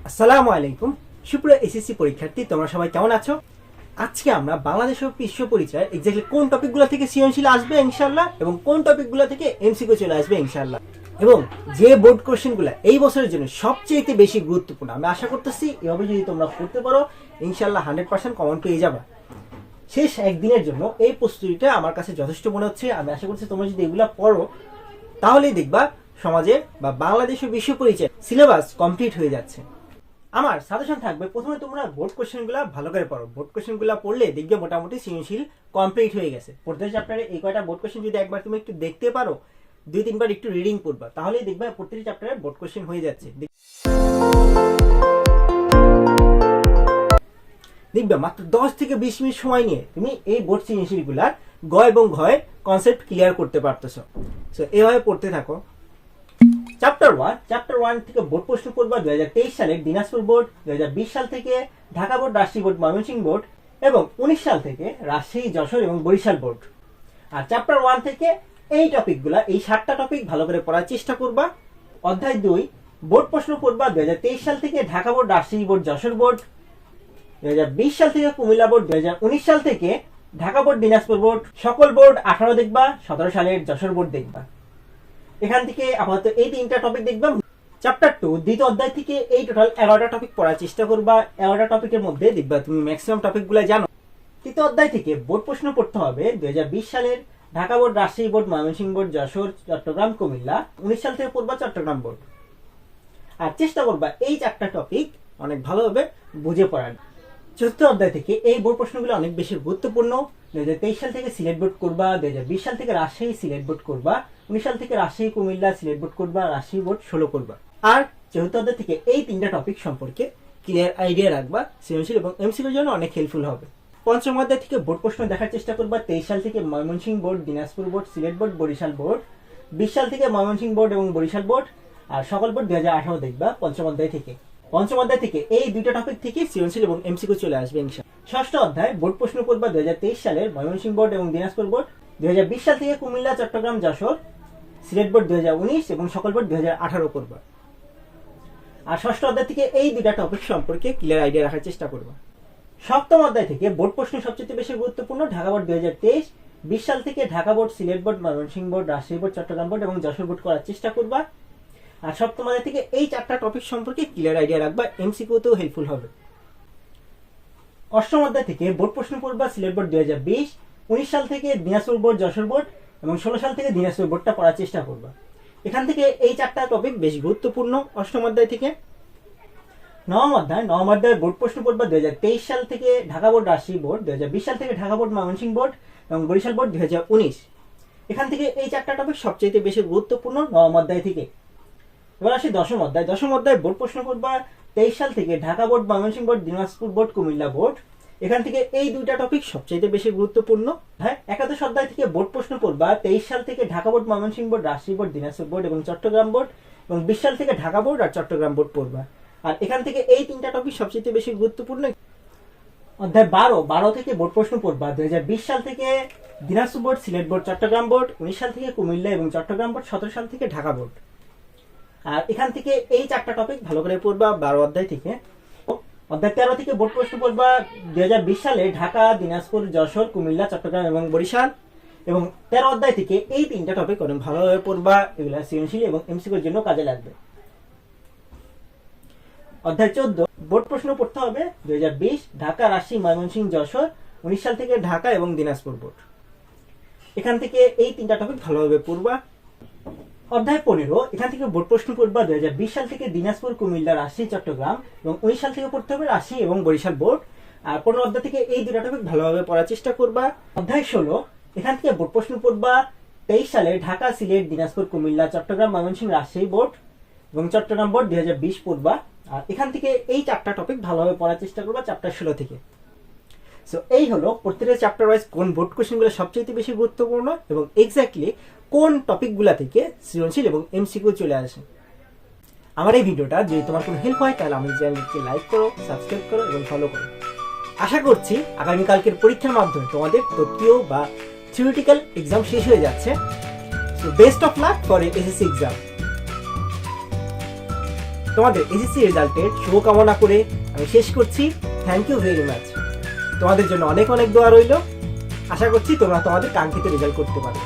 আসসালামু আলাইকুম সুপ্রিয় এসএসসি পরীক্ষার্থী, তোমরা সবাই কেমন আছো? আজকে আমরা বাংলাদেশ ও বিশ্ব পরিচয় এক্স্যাক্টলি কোন টপিকগুলো থেকে সৃজনশীল আসবে ইনশাআল্লাহ এবং কোন টপিকগুলো থেকে এমসিকিউ চলে আসবে ইনশাআল্লাহ, এবং যে বোর্ড কোশ্চেনগুলো এই বছরের জন্য সবচেয়ে বেশি গুরুত্বপূর্ণ, আমি আশা করতেছি এভাবে যদি তোমরা পড়তে পারো ইনশাআল্লাহ 100% কমন পেয়ে যাবে। শেষ একদিনের জন্য এই প্রস্তুতিটা আমার কাছে যথেষ্ট মনে হচ্ছে। আমি আশা করছি তোমরা যদি এগুলো পড়ো তাহলেই দেখবা সমাজে বা বাংলাদেশ ও বিশ্ব পরিচয় সিলেবাস কমপ্লিট হয়ে যাচ্ছে। আমার সাজেশন থাকবে, প্রথমে তোমরা বোর্ড কোশ্চেনগুলো ভালো করে পড়ো। বোর্ড কোশ্চেনগুলো পড়লে দেখবে মোটামুটি সৃজনশীল কমপ্লিট হয়ে গেছে। প্রত্যেক চ্যাপ্টারে এই কয়টা বোর্ড কোশ্চেন যদি একবার তুমি একটু দেখতে পারো, 2-3 বার একটু রিডিং পড়বা, তাহলেই দেখবে প্রত্যেকটি চ্যাপ্টারে বোর্ড কোশ্চেন হয়ে যাচ্ছে। দেখবে মাত্র 10 থেকে 20 মিনিট সময় নিয়ে তুমি এই বোর্ড সৃজনশীলগুলার গ এবং ঘয়ের কনসেপ্ট ক্লিয়ার করতে পারতেছো। সো এভাবে পড়তে থাকো। চ্যাপ্টার 1 থেকে বোর্ড প্রশ্ন পড়বা 2023 সালের দিনাজপুর বোর্ড, 2020 সাল থেকে Dhaka board, Rajshahi board, Mymensingh board এবং 19 সাল থেকে রাজশাহী, যশোর এবং বরিশাল বোর্ড। আর চ্যাপ্টার 1 থেকে এই টপিকগুলা, এই 7টা টপিক ভালো করে পড়ার চেষ্টা করবা। অধ্যায় 2 বোর্ড প্রশ্ন পড়বা 2023 সাল থেকে Dhaka board, Rajshahi board, Jessore board, 2020 সাল থেকে কুমিল্লা বোর্ড, 2019 সাল থেকে ঢাকা বোর্ড, দিনাজপুর বোর্ড, সকল বোর্ড 18 দেখবা, 17 সালের যশোর বোর্ড দেখবা। এখান থেকে আপাতত এই 3টা টপিক দেখবা। চ্যাপ্টার 2 দ্বিতীয় অধ্যায় থেকে এই টোটাল 11টা টপিক পড়ার চেষ্টা করবা। 11টা টপিকের মধ্যে দেখবা তুমি ম্যাক্সিমাম টপিকগুলো জানো। তৃতীয় অধ্যায় থেকে বোর্ড প্রশ্ন পড়তে হবে 2020 সালের Dhaka board, Rajshahi board, Mymensingh board, Jessore, Chittagong, Comilla. 19 সাল থেকে পড়বা চট্টগ্রাম বোর্ড। আর চেষ্টা করবা এই 4টা টপিক অনেক ভালোভাবে বুঝে পড়ার। চতুর্থ অধ্যায় থেকে এই বোর্ড প্রশ্নগুলো অনেক বেশি গুরুত্বপূর্ণ। 2023 সাল থেকে সিলেট বোর্ড করবা, 2020 সাল থেকে রাজশাহী সিলেট বোর্ড করবা, 19 সাল থেকে রাজশাহী, কুমিল্লা সিলেট বোর্ড করবা, রাজশাহী বোর্ড 16 করবা। আর চতুর্থ অধ্যায় থেকে এই 3টা টপিক সম্পর্কে ক্লিয়ার আইডিয়া রাখবা, সৃজনশীল এবং এমসিকিউর জন্য অনেক হেল্পফুল হবে। পঞ্চম অধ্যায় থেকে বোর্ড প্রশ্ন দেখার চেষ্টা করবা। 23 সাল থেকে Mymensingh board, Dinajpur board, Sylhet board, Barisal board, 20 সাল থেকে ময়মনসিংহ বোর্ড এবং বরিশাল বোর্ড, আর সকল বোর্ড 2018 দেখবা পঞ্চম অধ্যায় থেকে। পঞ্চম অধ্যায় থেকে এই 2টা টপিক থেকে সৃজনশীল এবং এমসিকিউ চলে আসবে ইনশাআল্লাহ। ষষ্ঠ অধ্যায় বোর্ড প্রশ্ন পড়বা 2023 সালের ময়মনসিংহ বোর্ড এবং দিনাজপুর বোর্ড, 2020 সাল থেকে কুমিল্লা, চট্টগ্রাম, যশোর, সিলেট বোর্ড 2019 এবং সকল বোর্ড 2018 করবা। আর ষষ্ঠ অধ্যায় থেকে এই 2টা টপিক সম্পর্কে ক্লিয়ার আইডিয়া রাখার চেষ্টা করবা। সপ্তম অধ্যায় থেকে বোর্ড প্রশ্ন সবচেয়ে বেশি গুরুত্বপূর্ণ ঢাকা বোর্ড 2023, 20 সাল থেকে Dhaka board, Sylhet board, Mymensingh board, Rajshahi board, Chittagong board এবং যশোর বোর্ড করার চেষ্টা করবা। আর সপ্তম অধ্যায় থেকে এই 4টা টপিক সম্পর্কে ক্লিয়ার আইডিয়া রাখবা, এমসিকিউতেও হেল্পফুল হবে। অষ্টম অধ্যায় থেকে বোর্ড প্রশ্ন পড়বা সিলেট বোর্ড 2020, 19 সাল থেকে দিনাজপুর বোর্ড, যশোর বোর্ড এবং 16 সাল থেকে দিনাজপুর বোর্ডটা পড়ার চেষ্টা করবা। এখান থেকে এই 4টা টপিক বেশ গুরুত্বপূর্ণ অষ্টম অধ্যায় থেকে। নবম অধ্যায় বোর্ড প্রশ্ন পড়বা 2023 সাল থেকে ঢাকা বোর্ড, রাজশাহী বোর্ড, 2020 সাল থেকে ঢাকা বোর্ড, ময়মনসিংহ বোর্ড এবং বরিশাল বোর্ড 2019। এখান থেকে এই 4টা টপিক সবচেয়ে বেশি গুরুত্বপূর্ণ নবম অধ্যায় থেকে। এবার আসি দশম অধ্যায় বোর্ড প্রশ্ন পড়বা 23 সাল থেকে Dhaka board, Mymensingh board, Dinajpur board, Comilla board. এখান থেকে এই 2টা টপিক সবচেয়ে বেশি গুরুত্বপূর্ণ। হ্যাঁ, একাদশ অধ্যায় থেকে বোর্ড প্রশ্ন পড়বা 23 সাল থেকে Dhaka board, Mymensingh board, Rajshahi board, Dinajpur board এবং চট্টগ্রাম বোর্ড এবং 20 সাল থেকে ঢাকা বোর্ড আর চট্টগ্রাম বোর্ড পড়বা। আর এখান থেকে এই 3টা টপিক সবচেয়ে বেশি গুরুত্বপূর্ণ। অধ্যায় 12 থেকে বোর্ড প্রশ্ন পড়বা 2020 সাল থেকে Dinajpur board, Sylhet board, Chittagong board, 19 সাল থেকে কুমিল্লা এবং চট্টগ্রাম বোর্ড, 17 সাল থেকে ঢাকা বোর্ড। আর এখান থেকে এই 4টা টপিক ভালো করে পড়বা 12 অধ্যায় থেকে। অধ্যায় 13 থেকে বোর্ড প্রশ্ন পড়বা 2020 সালে ঢাকা, দিনাজপুর, যশোর, কুমিল্লা, চট্টগ্রাম এবং বরিশাল এবং 13 অধ্যায় থেকে এই 3টা টপিক অনেক ভালোভাবে পড়বা, এগুলা সৃজনশীল এবং এমসিকিউর জন্য কাজে লাগবে। অধ্যায় 14 বোর্ড প্রশ্ন পড়তে হবে 2020 ঢাকা, রাজশাহী, ময়মনসিংহ, যশোর, 19 সাল থেকে ঢাকা এবং দিনাজপুর বোর্ড। এখান থেকে এই 3টা টপিক ভালোভাবে পড়বা। অধ্যায় 15 এখান থেকে বোর্ড প্রশ্ন পড়বা 2020 সাল থেকে দিনাজপুর, কুমিল্লা, রাজশাহী, চট্টগ্রাম এবং 19 সাল থেকে পড়তে হবে রাজশাহী এবং বরিশাল বোর্ড। আর 15 অধ্যায় থেকে এই 2টা টপিক ভালোভাবে পড়ার চেষ্টা করবা। অধ্যায় 16 এখান থেকে বোর্ড প্রশ্ন পড়বা 23 সালে ঢাকা, সিলেট, দিনাজপুর, কুমিল্লা, চট্টগ্রাম, ময়মনসিংহ, রাজশাহী বোর্ড এবং চট্টগ্রাম বোর্ড 2020 পড়বা। আর এখান থেকে এই 4টা টপিক ভালোভাবে পড়ার চেষ্টা করবা চ্যাপ্টার 16 থেকে। সো এই হলো প্রত্যেকটা চ্যাপ্টার ওয়াইজ কোন বোর্ড কোশ্চেনগুলো সবচেয়ে বেশি গুরুত্বপূর্ণ এবং এক্স্যাক্টলি কোন টপিকগুলো থেকে সৃজনশীল এবং এমসিকিউ চলে আসে। আমার এই ভিডিওটা যদি তোমার কোনো হেল্প হয় তাহলে আমার চ্যানেলকে লাইক করো, সাবস্ক্রাইব করো এবং ফলো করো। আশা করছি আগামীকালকের পরীক্ষার মাধ্যমে তোমাদের তত্ত্বীয় বা থিওরিটিক্যাল এক্সাম শেষ হয়ে যাচ্ছে। So best of luck for SSC exam. তোমাদের এসএসসি রেজাল্টের শুভকামনা করে আমি শেষ করছি। Thank you very much. তোমাদের জন্য অনেক অনেক দোয়া রইল। আশা করছি তোমরা তোমাদের কাঙ্ক্ষিত রেজাল্ট করতে পারো।